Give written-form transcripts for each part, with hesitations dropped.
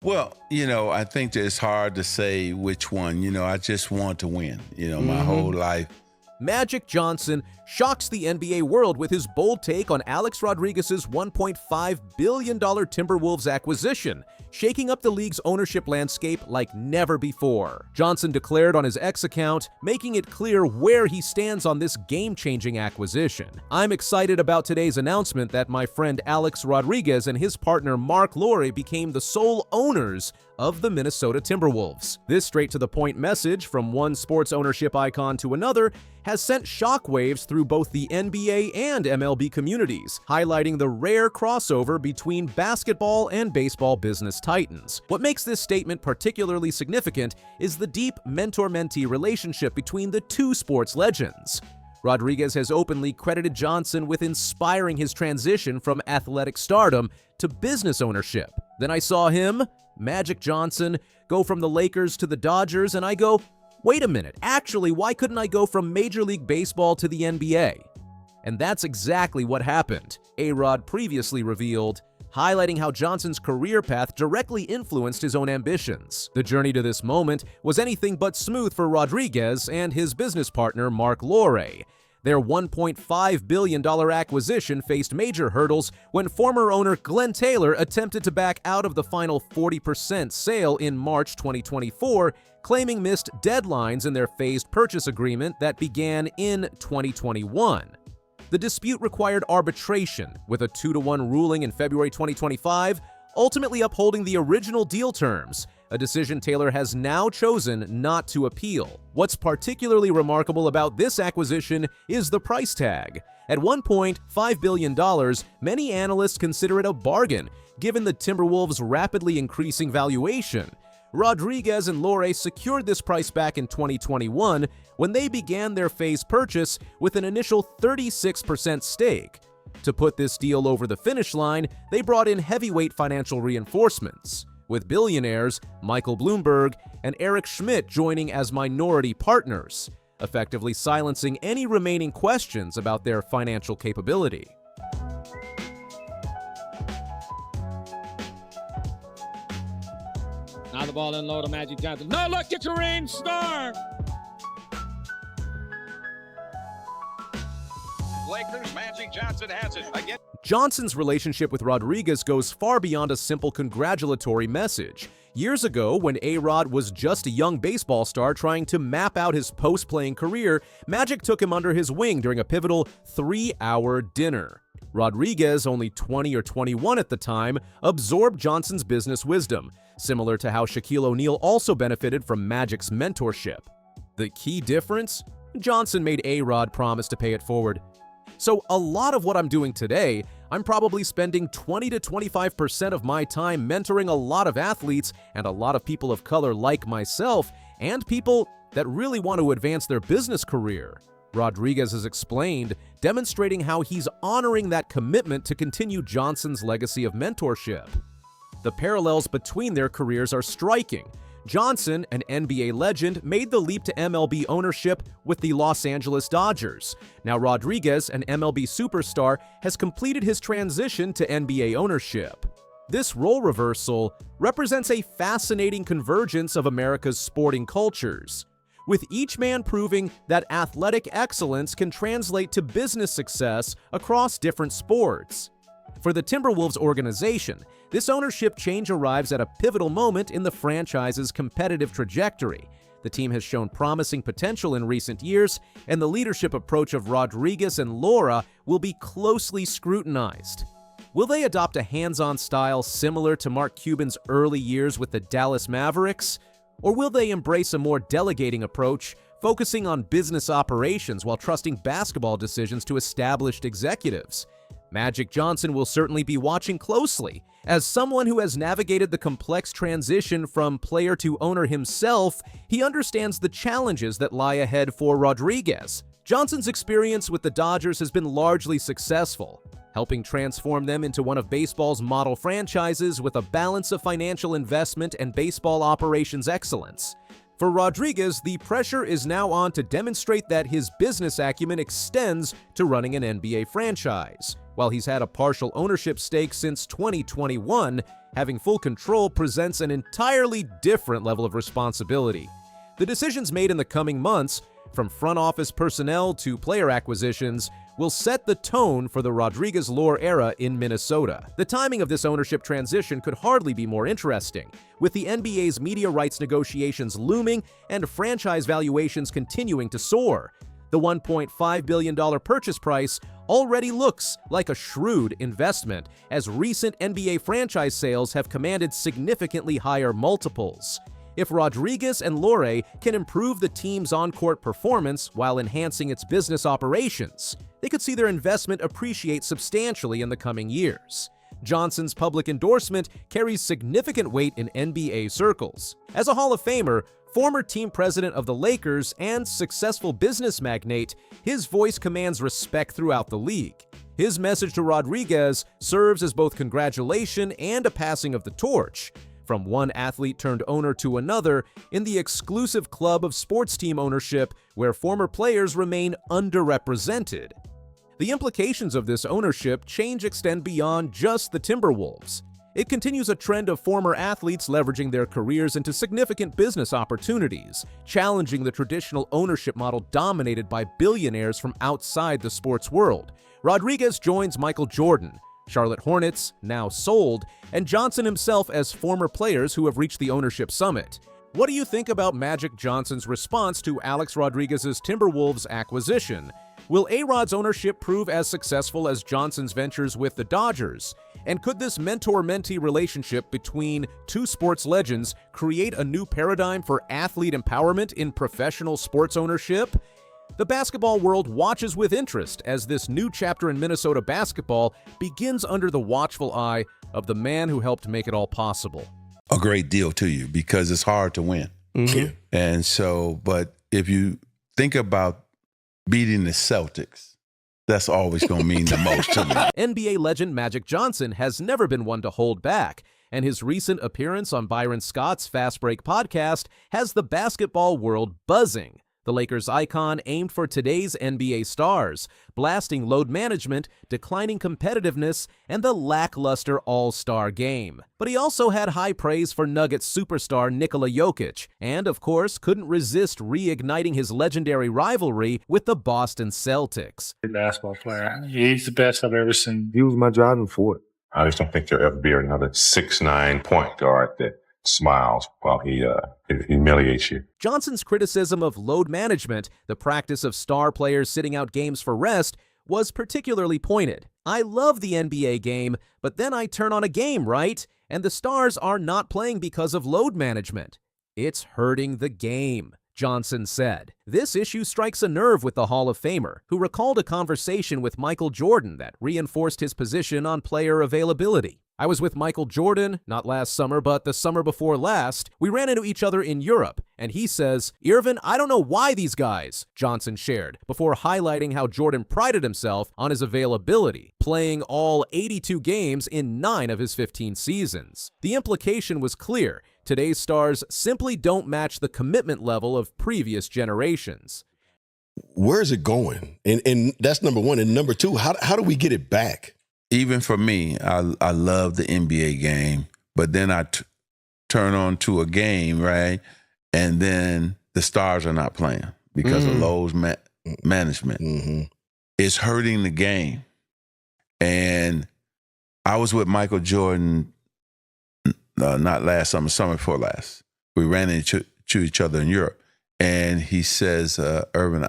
Well, I think that it's hard to say which one. I just want to win, my whole life. Magic Johnson shocks the NBA world with his bold take on Alex Rodriguez's $1.5 billion Timberwolves acquisition, shaking up the league's ownership landscape like never before. Johnson declared on his X account, making it clear where he stands on this game-changing acquisition. "I'm excited about today's announcement that my friend Alex Rodriguez and his partner Marc became the sole owners of the Minnesota Timberwolves." This straight-to-the-point message from one sports ownership icon to another has sent shockwaves through both the NBA and MLB communities, highlighting the rare crossover between basketball and baseball business titans. What makes this statement particularly significant is the deep mentor-mentee relationship between the two sports legends. Rodriguez has openly credited Johnson with inspiring his transition from athletic stardom to business ownership. "Then I saw him, Magic Johnson, go from the Lakers to the Dodgers, and I go, wait a minute, actually, why couldn't I go from Major League Baseball to the NBA?" And that's exactly what happened, A-Rod previously revealed, highlighting how Johnson's career path directly influenced his own ambitions. The journey to this moment was anything but smooth for Rodriguez and his business partner Marc. Their $1.5 billion acquisition faced major hurdles when former owner Glenn Taylor attempted to back out of the final 40% sale in March 2024, claiming missed deadlines in their phased purchase agreement that began in 2021. The dispute required arbitration, with a 2-1 ruling in February 2025, ultimately upholding the original deal terms, a decision Taylor has now chosen not to appeal. What's particularly remarkable about this acquisition is the price tag. At $1.5 billion, many analysts consider it a bargain, given the Timberwolves' rapidly increasing valuation. Rodriguez and Lore secured this price back in 2021 when they began their phased purchase with an initial 36% stake. To put this deal over the finish line, they brought in heavyweight financial reinforcements, with billionaires Michael Bloomberg and Eric Schmidt joining as minority partners, effectively silencing any remaining questions about their financial capability. Now the ball in low to Magic Johnson. No look at Kareem, star! Lakers, Magic Johnson has it again. Johnson's relationship with Rodriguez goes far beyond a simple congratulatory message. Years ago, when A-Rod was just a young baseball star trying to map out his post-playing career, Magic took him under his wing during a pivotal 3-hour dinner. Rodriguez, only 20 or 21 at the time, absorbed Johnson's business wisdom, similar to how Shaquille O'Neal also benefited from Magic's mentorship. The key difference? Johnson made A-Rod promise to pay it forward. So a lot of what I'm doing today, I'm probably spending 20 to 25% of my time mentoring a lot of athletes and a lot of people of color like myself, and people that really want to advance their business career. Rodriguez has explained, demonstrating how he's honoring that commitment to continue Johnson's legacy of mentorship. The parallels between their careers are striking. Johnson, an NBA legend, made the leap to MLB ownership with the Los Angeles Dodgers. Now Rodriguez, an MLB superstar, has completed his transition to NBA ownership. This role reversal represents a fascinating convergence of America's sporting cultures, with each man proving that athletic excellence can translate to business success across different sports. For the Timberwolves organization, this ownership change arrives at a pivotal moment in the franchise's competitive trajectory. The team has shown promising potential in recent years, and the leadership approach of Rodriguez and Laura will be closely scrutinized. Will they adopt a hands-on style similar to Mark Cuban's early years with the Dallas Mavericks? Or will they embrace a more delegating approach, focusing on business operations while trusting basketball decisions to established executives? Magic Johnson will certainly be watching closely. As someone who has navigated the complex transition from player to owner himself, he understands the challenges that lie ahead for Rodriguez. Johnson's experience with the Dodgers has been largely successful, helping transform them into one of baseball's model franchises with a balance of financial investment and baseball operations excellence. For Rodriguez, the pressure is now on to demonstrate that his business acumen extends to running an NBA franchise. While he's had a partial ownership stake since 2021, having full control presents an entirely different level of responsibility. The decisions made in the coming months, from front office personnel to player acquisitions, will set the tone for the Rodriguez-Lore era in Minnesota. The timing of this ownership transition could hardly be more interesting, with the NBA's media rights negotiations looming and franchise valuations continuing to soar. The $1.5 billion purchase price already looks like a shrewd investment, as recent NBA franchise sales have commanded significantly higher multiples. If Rodriguez and Lore can improve the team's on-court performance while enhancing its business operations, they could see their investment appreciate substantially in the coming years. Johnson's public endorsement carries significant weight in NBA circles. As a Hall of Famer, former team president of the Lakers, and successful business magnate, his voice commands respect throughout the league. His message to Rodriguez serves as both congratulation and a passing of the torch, from one athlete turned owner to another, in the exclusive club of sports team ownership where former players remain underrepresented. The implications of this ownership change extend beyond just the Timberwolves. It continues a trend of former athletes leveraging their careers into significant business opportunities, challenging the traditional ownership model dominated by billionaires from outside the sports world. Rodriguez joins Michael Jordan, Charlotte Hornets, now sold, and Johnson himself as former players who have reached the ownership summit. What do you think about Magic Johnson's response to Alex Rodriguez's Timberwolves acquisition? Will A-Rod's ownership prove as successful as Johnson's ventures with the Dodgers? And could this mentor-mentee relationship between two sports legends create a new paradigm for athlete empowerment in professional sports ownership? The basketball world watches with interest as this new chapter in Minnesota basketball begins under the watchful eye of the man who helped make it all possible. A great deal to you because it's hard to win. Mm-hmm. And so, but if you think about beating the Celtics, that's always going to mean the most to me. NBA legend Magic Johnson has never been one to hold back, and his recent appearance on Byron Scott's Fast Break podcast has the basketball world buzzing. The Lakers icon aimed for today's NBA stars, blasting load management, declining competitiveness, and the lackluster all-star game. But he also had high praise for Nuggets superstar Nikola Jokic, and of course couldn't resist reigniting his legendary rivalry with the Boston Celtics. Basketball player. He's the best I've ever seen. He was my driving force. I just don't think there'll ever be another 6'9" point guard that smiles while he humiliates you. Johnson's criticism of load management, the practice of star players sitting out games for rest, was particularly pointed. I love the NBA game, but then I turn on a game, right? And the stars are not playing because of load management. It's hurting the game, Johnson said. This issue strikes a nerve with the Hall of Famer, who recalled a conversation with Michael Jordan that reinforced his position on player availability. I was with Michael Jordan, not last summer, but the summer before last. We ran into each other in Europe, and he says, "Irvin, I don't know why these guys," Johnson shared, before highlighting how Jordan prided himself on his availability, playing all 82 games in 9 of his 15 seasons. The implication was clear. Today's stars simply don't match the commitment level of previous generations. Where is it going? And that's number one. And number two, how do we get it back? Even for me, I love the NBA game, but then I turn on to a game, right? And then the stars are not playing because of load management. Mm-hmm. It's hurting the game. And I was with Michael Jordan, not last summer, summer before last. We ran into each other in Europe. And he says, Irvin.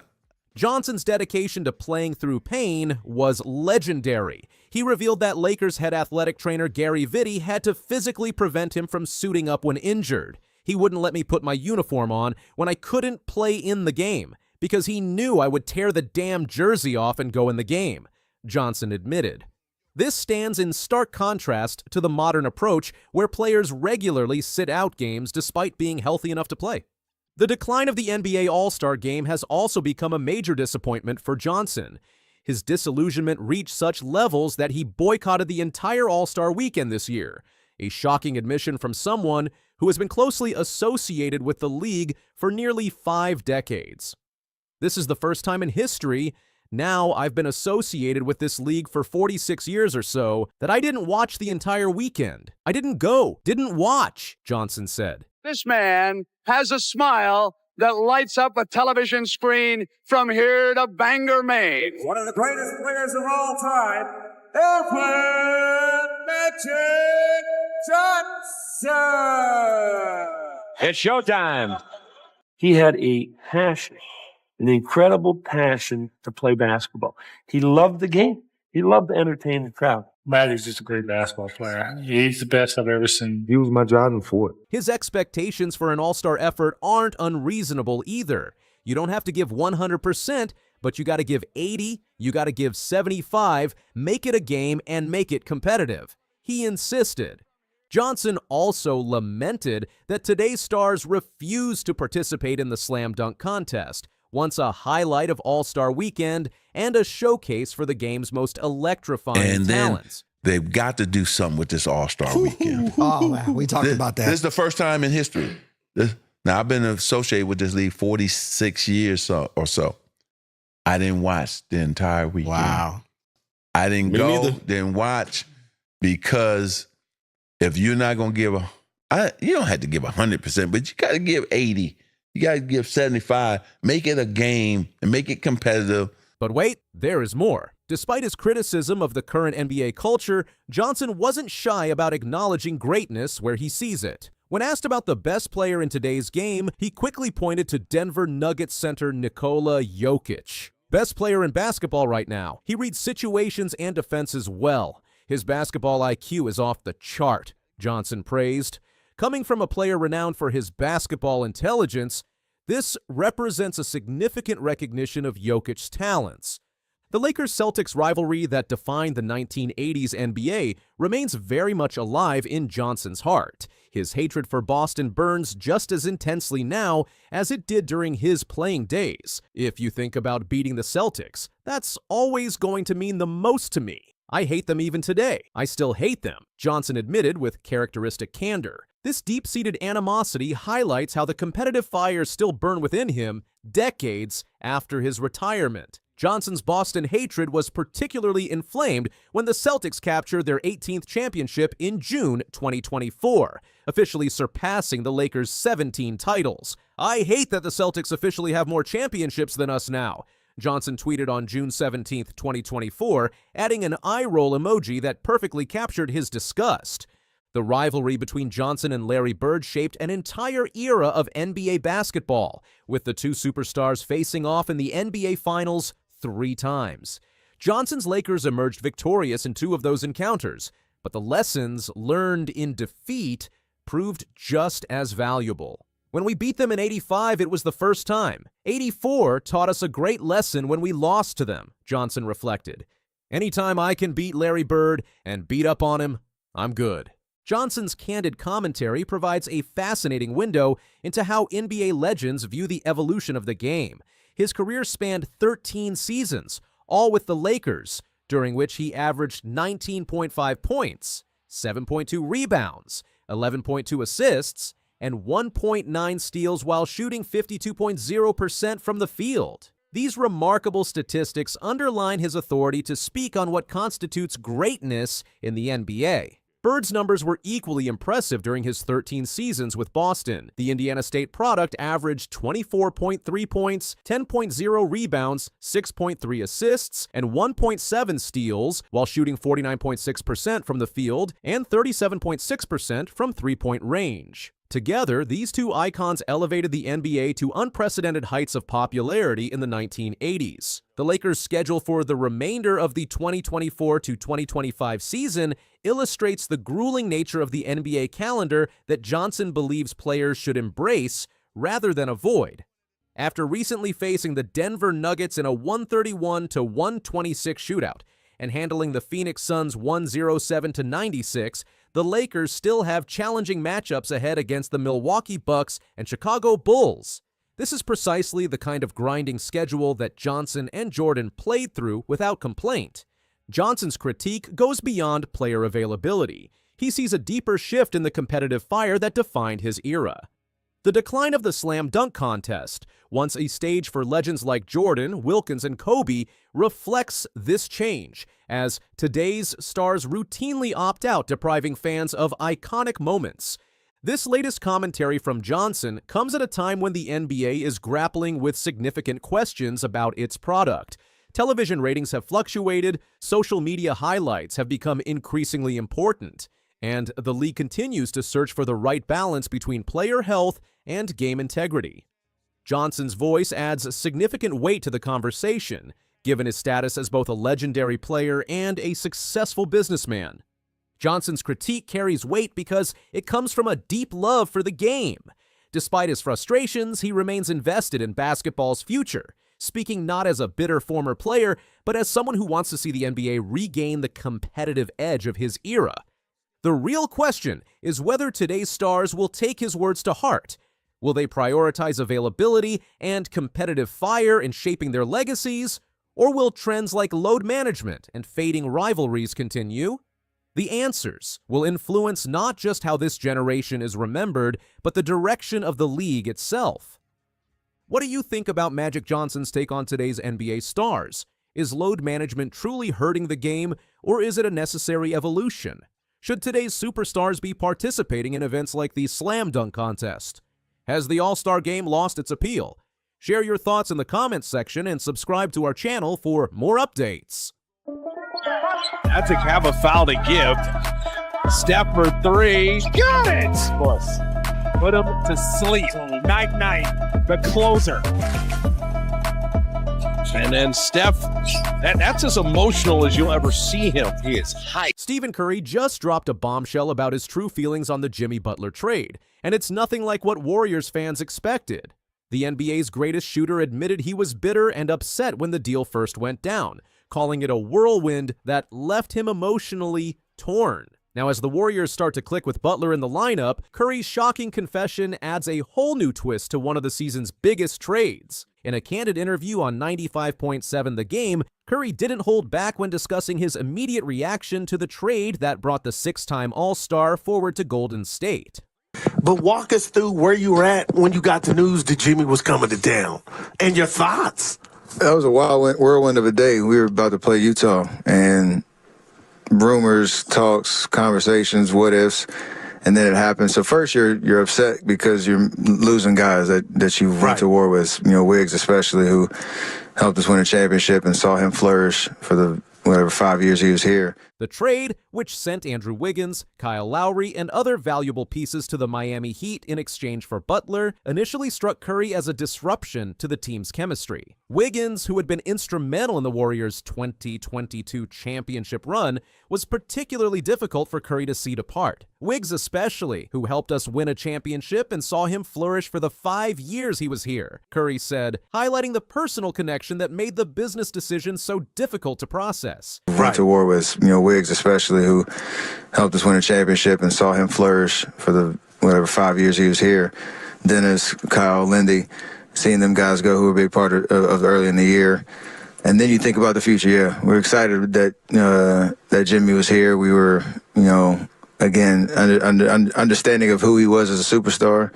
Johnson's dedication to playing through pain was legendary. He revealed that Lakers head athletic trainer Gary Vitti had to physically prevent him from suiting up when injured. He wouldn't let me put my uniform on when I couldn't play in the game because he knew I would tear the damn jersey off and go in the game, Johnson admitted. This stands in stark contrast to the modern approach where players regularly sit out games despite being healthy enough to play. The decline of the NBA All-Star Game has also become a major disappointment for Johnson. His disillusionment reached such levels that he boycotted the entire All-Star Weekend this year, a shocking admission from someone who has been closely associated with the league for nearly 5 decades. This is the first time in history Now I've been associated with this league for 46 years or so that I didn't watch the entire weekend. I didn't watch, Johnson said. This man has a smile that lights up a television screen from here to Bangor, Maine. One of the greatest players of all time, Airplane Magic Johnson. It's showtime. He had a passion, an incredible passion to play basketball. He loved the game. He loved to entertain the crowd. Magic's just a great basketball player. He's the best I've ever seen. He was my driving force. His expectations for an all-star effort aren't unreasonable either. You don't have to give 100%, but you got to give 80, you got to give 75, make it a game, and make it competitive. He insisted. Johnson also lamented that today's stars refuse to participate in the slam dunk contest, once a highlight of All-Star Weekend and a showcase for the game's most electrifying talents. They've got to do something with this All-Star Weekend. Oh, man, we talked about that. This is the first time in history. Now, I've been associated with this league 46 years or so. I didn't watch the entire weekend. Wow. I didn't didn't watch, because if you're not going to give you don't have to give 100%, but you got to give 80. You got to give 75. Make it a game and make it competitive. But wait, there is more. Despite his criticism of the current NBA culture, Johnson wasn't shy about acknowledging greatness where he sees it. When asked about the best player in today's game, he quickly pointed to Denver Nuggets center Nikola Jokic. Best player in basketball right now. He reads situations and defenses well. His basketball IQ is off the chart, Johnson praised. Coming from a player renowned for his basketball intelligence, this represents a significant recognition of Jokic's talents. The Lakers-Celtics rivalry that defined the 1980s NBA remains very much alive in Johnson's heart. His hatred for Boston burns just as intensely now as it did during his playing days. If you think about beating the Celtics, that's always going to mean the most to me. I hate them even today. I still hate them, Johnson admitted with characteristic candor. This deep-seated animosity highlights how the competitive fires still burn within him decades after his retirement. Johnson's Boston hatred was particularly inflamed when the Celtics captured their 18th championship in June 2024, officially surpassing the Lakers' 17 titles. I hate that the Celtics officially have more championships than us now, Johnson tweeted on June 17, 2024, adding an eye-roll emoji that perfectly captured his disgust. The rivalry between Johnson and Larry Bird shaped an entire era of NBA basketball, with the two superstars facing off in the NBA Finals 3 times. Johnson's Lakers emerged victorious in 2 of those encounters, but the lessons learned in defeat proved just as valuable. When we beat them in 85, it was the first time. 84 taught us a great lesson when we lost to them, Johnson reflected. Anytime I can beat Larry Bird and beat up on him, I'm good. Johnson's candid commentary provides a fascinating window into how NBA legends view the evolution of the game. His career spanned 13 seasons, all with the Lakers, during which he averaged 19.5 points, 7.2 rebounds, 11.2 assists, and 1.9 steals while shooting 52.0% from the field. These remarkable statistics underline his authority to speak on what constitutes greatness in the NBA. Bird's numbers were equally impressive during his 13 seasons with Boston. The Indiana State product averaged 24.3 points, 10.0 rebounds, 6.3 assists, and 1.7 steals, while shooting 49.6% from the field and 37.6% from three-point range. Together, these two icons elevated the NBA to unprecedented heights of popularity in the 1980s. The Lakers' schedule for the remainder of the 2024 to 2025 season illustrates the grueling nature of the NBA calendar that Johnson believes players should embrace rather than avoid. After recently facing the Denver Nuggets in a 131 to 126 shootout and handling the Phoenix Suns 107 to 96, the Lakers still have challenging matchups ahead against the Milwaukee Bucks and Chicago Bulls. This is precisely the kind of grinding schedule that Johnson and Jordan played through without complaint. Johnson's critique goes beyond player availability. He sees a deeper shift in the competitive fire that defined his era. The decline of the slam dunk contest, once a stage for legends like Jordan, Wilkins, and Kobe, reflects this change, as today's stars routinely opt out, depriving fans of iconic moments. This latest commentary from Johnson comes at a time when the NBA is grappling with significant questions about its product. Television ratings have fluctuated, social media highlights have become increasingly important, and the league continues to search for the right balance between player health and game integrity. Johnson's voice adds significant weight to the conversation, given his status as both a legendary player and a successful businessman. Johnson's critique carries weight because it comes from a deep love for the game. Despite his frustrations, he remains invested in basketball's future, speaking not as a bitter former player, but as someone who wants to see the NBA regain the competitive edge of his era. The real question is whether today's stars will take his words to heart. Will they prioritize availability and competitive fire in shaping their legacies, or will trends like load management and fading rivalries continue? The answers will influence not just how this generation is remembered, but the direction of the league itself. What do you think about Magic Johnson's take on today's NBA stars? Is load management truly hurting the game, or is it a necessary evolution? Should today's superstars be participating in events like the Slam Dunk Contest? Has the All-Star Game lost its appeal? Share your thoughts in the comments section and subscribe to our channel for more updates. Magic have a foul to give. Steph for three. Got it! Plus. Put him to sleep. Night-night. The closer. And then Steph, that's as emotional as you'll ever see him. He is hyped. Stephen Curry just dropped a bombshell about his true feelings on the Jimmy Butler trade, and it's nothing like what Warriors fans expected. The NBA's greatest shooter admitted he was bitter and upset when the deal first went down, calling it a whirlwind that left him emotionally torn. Now, as the Warriors start to click with Butler in the lineup, Curry's shocking confession adds a whole new twist to one of the season's biggest trades. In a candid interview on 95.7 The Game, Curry didn't hold back when discussing his immediate reaction to the trade that brought the six-time All-Star forward to Golden State. But walk us through where you were at when you got the news that Jimmy was coming to town, and your thoughts. That was a wild whirlwind of a day. We were about to play Utah, and rumors, talks, conversations, what ifs, and then it happened. So first you're upset because you're losing guys that you went to war with, Wiggs especially, who helped us win a championship and saw him flourish for the 5 years he was here. The trade, which sent Andrew Wiggins, Kyle Lowry, and other valuable pieces to the Miami Heat in exchange for Butler, initially struck Curry as a disruption to the team's chemistry. Wiggins, who had been instrumental in the Warriors' 2022 championship run, was particularly difficult for Curry to see apart. Wiggs especially, who helped us win a championship and saw him flourish for the 5 years he was here, Curry said, highlighting the personal connection that made the business decision so difficult to process. Went to war with, Wiggs especially, who helped us win a championship and saw him flourish for the 5 years he was here. Dennis, Kyle, Lindy, seeing them guys go who were a big part of early in the year. And then you think about the future. Yeah, we're excited that Jimmy was here. We were, again, understanding of who he was as a superstar,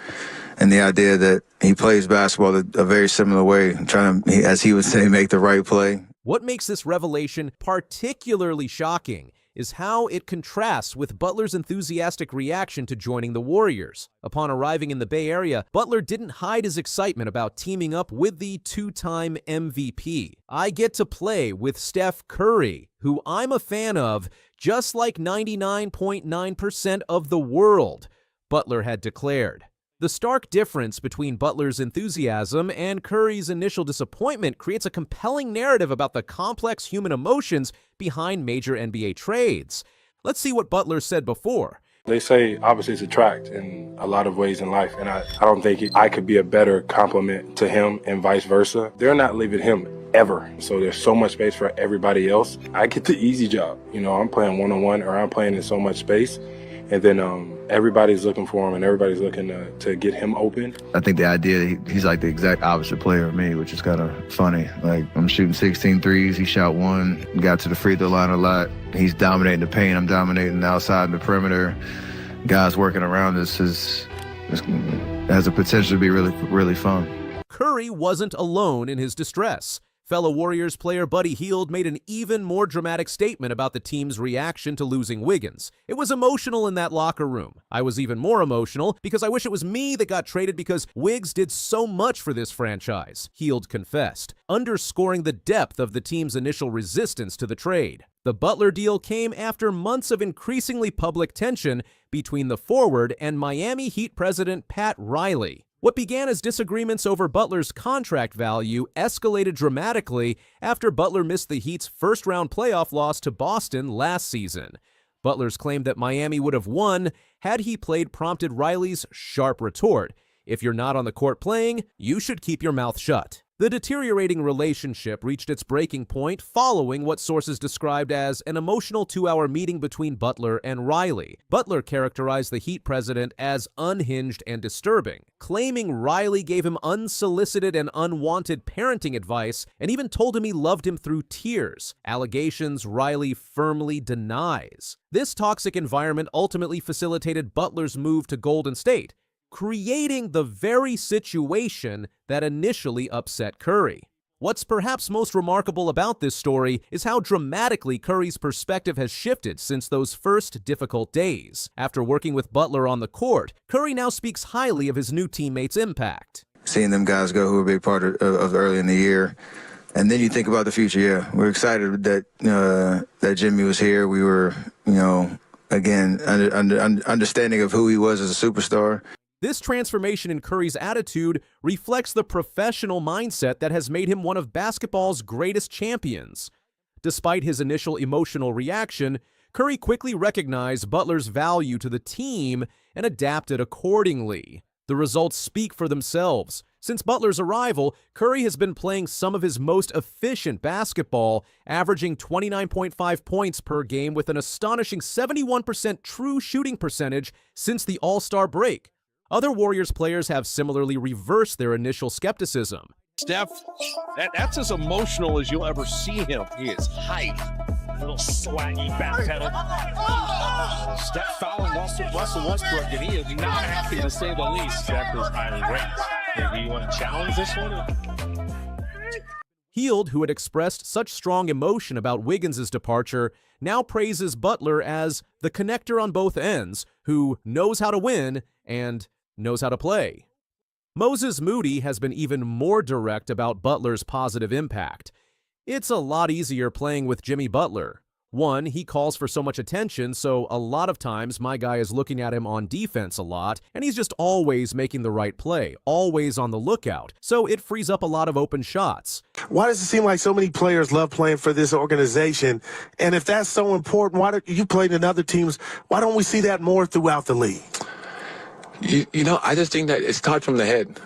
and the idea that he plays basketball a very similar way, trying to, as he would say, make the right play. What makes this revelation particularly shocking is how it contrasts with Butler's enthusiastic reaction to joining the Warriors. Upon arriving in the Bay Area, Butler didn't hide his excitement about teaming up with the two-time MVP. "I get to play with Steph Curry, who I'm a fan of, just like 99.9% of the world," Butler had declared. The stark difference between Butler's enthusiasm and Curry's initial disappointment creates a compelling narrative about the complex human emotions behind major NBA trades. Let's see what Butler said before. They say opposites attract in a lot of ways in life, and I don't think I could be a better complement to him and vice versa. They're not leaving him ever, so there's so much space for everybody else. I get the easy job. I'm playing one-on-one, or I'm playing in so much space. And then everybody's looking for him, and everybody's looking to get him open. I think the idea, he's like the exact opposite player of me, which is kind of funny. Like, I'm shooting 16 threes, he shot one, got to the free throw line a lot. He's dominating the paint, I'm dominating the outside and the perimeter. Guys working around us is has the potential to be really, really fun. Curry wasn't alone in his distress. Fellow Warriors player Buddy Hield made an even more dramatic statement about the team's reaction to losing Wiggins. It was emotional in that locker room. I was even more emotional because I wish it was me that got traded because Wiggs did so much for this franchise, Hield confessed, underscoring the depth of the team's initial resistance to the trade. The Butler deal came after months of increasingly public tension between the forward and Miami Heat president Pat Riley. What began as disagreements over Butler's contract value escalated dramatically after Butler missed the Heat's first-round playoff loss to Boston last season. Butler's claim that Miami would have won had he played prompted Riley's sharp retort, "If you're not on the court playing, you should keep your mouth shut." The deteriorating relationship reached its breaking point following what sources described as an emotional 2-hour meeting between Butler and Riley. Butler characterized the Heat president as unhinged and disturbing, claiming Riley gave him unsolicited and unwanted parenting advice and even told him he loved him through tears, allegations Riley firmly denies. This toxic environment ultimately facilitated Butler's move to Golden State, creating the very situation that initially upset Curry. What's perhaps most remarkable about this story is how dramatically Curry's perspective has shifted since those first difficult days. After working with Butler on the court, Curry now speaks highly of his new teammates' impact. Seeing them guys go who were a big part of early in the year. And then you think about the future, yeah. We're excited that Jimmy was here. We were, again, understanding of who he was as a superstar. This transformation in Curry's attitude reflects the professional mindset that has made him one of basketball's greatest champions. Despite his initial emotional reaction, Curry quickly recognized Butler's value to the team and adapted accordingly. The results speak for themselves. Since Butler's arrival, Curry has been playing some of his most efficient basketball, averaging 29.5 points per game with an astonishing 71% true shooting percentage since the All-Star break. Other Warriors players have similarly reversed their initial skepticism. Steph, that's as emotional as you'll ever see him. He is hype. Little swaggy backpedal. Steph fouling Russell Westbrook, and he is not happy to say the least. Steph is highly ranked. Do you want to challenge this one? Hield, who had expressed such strong emotion about Wiggins' departure, now praises Butler as the connector on both ends, who knows how to win and knows how to play. Moses Moody has been even more direct about Butler's positive impact. It's a lot easier playing with Jimmy Butler. One, he calls for so much attention, so a lot of times my guy is looking at him on defense a lot, and he's just always making the right play, always on the lookout, so it frees up a lot of open shots. Why does it seem like so many players love playing for this organization? And if that's so important, why do you played in other teams? Why don't we see that more throughout the league? I just think that it starts from the head.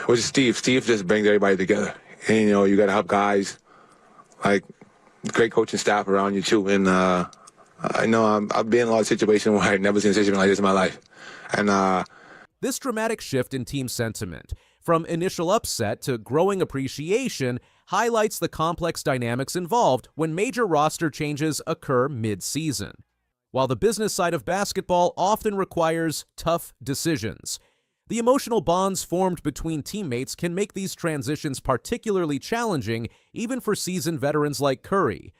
With Steve just brings everybody together. And, you got to have guys like great coaching staff around you, too. And I know I've been in a lot of situations where I've never seen a situation like this in my life. And this dramatic shift in team sentiment, from initial upset to growing appreciation, highlights the complex dynamics involved when major roster changes occur mid-season. While the business side of basketball often requires tough decisions, the emotional bonds formed between teammates can make these transitions particularly challenging even for seasoned veterans like Curry.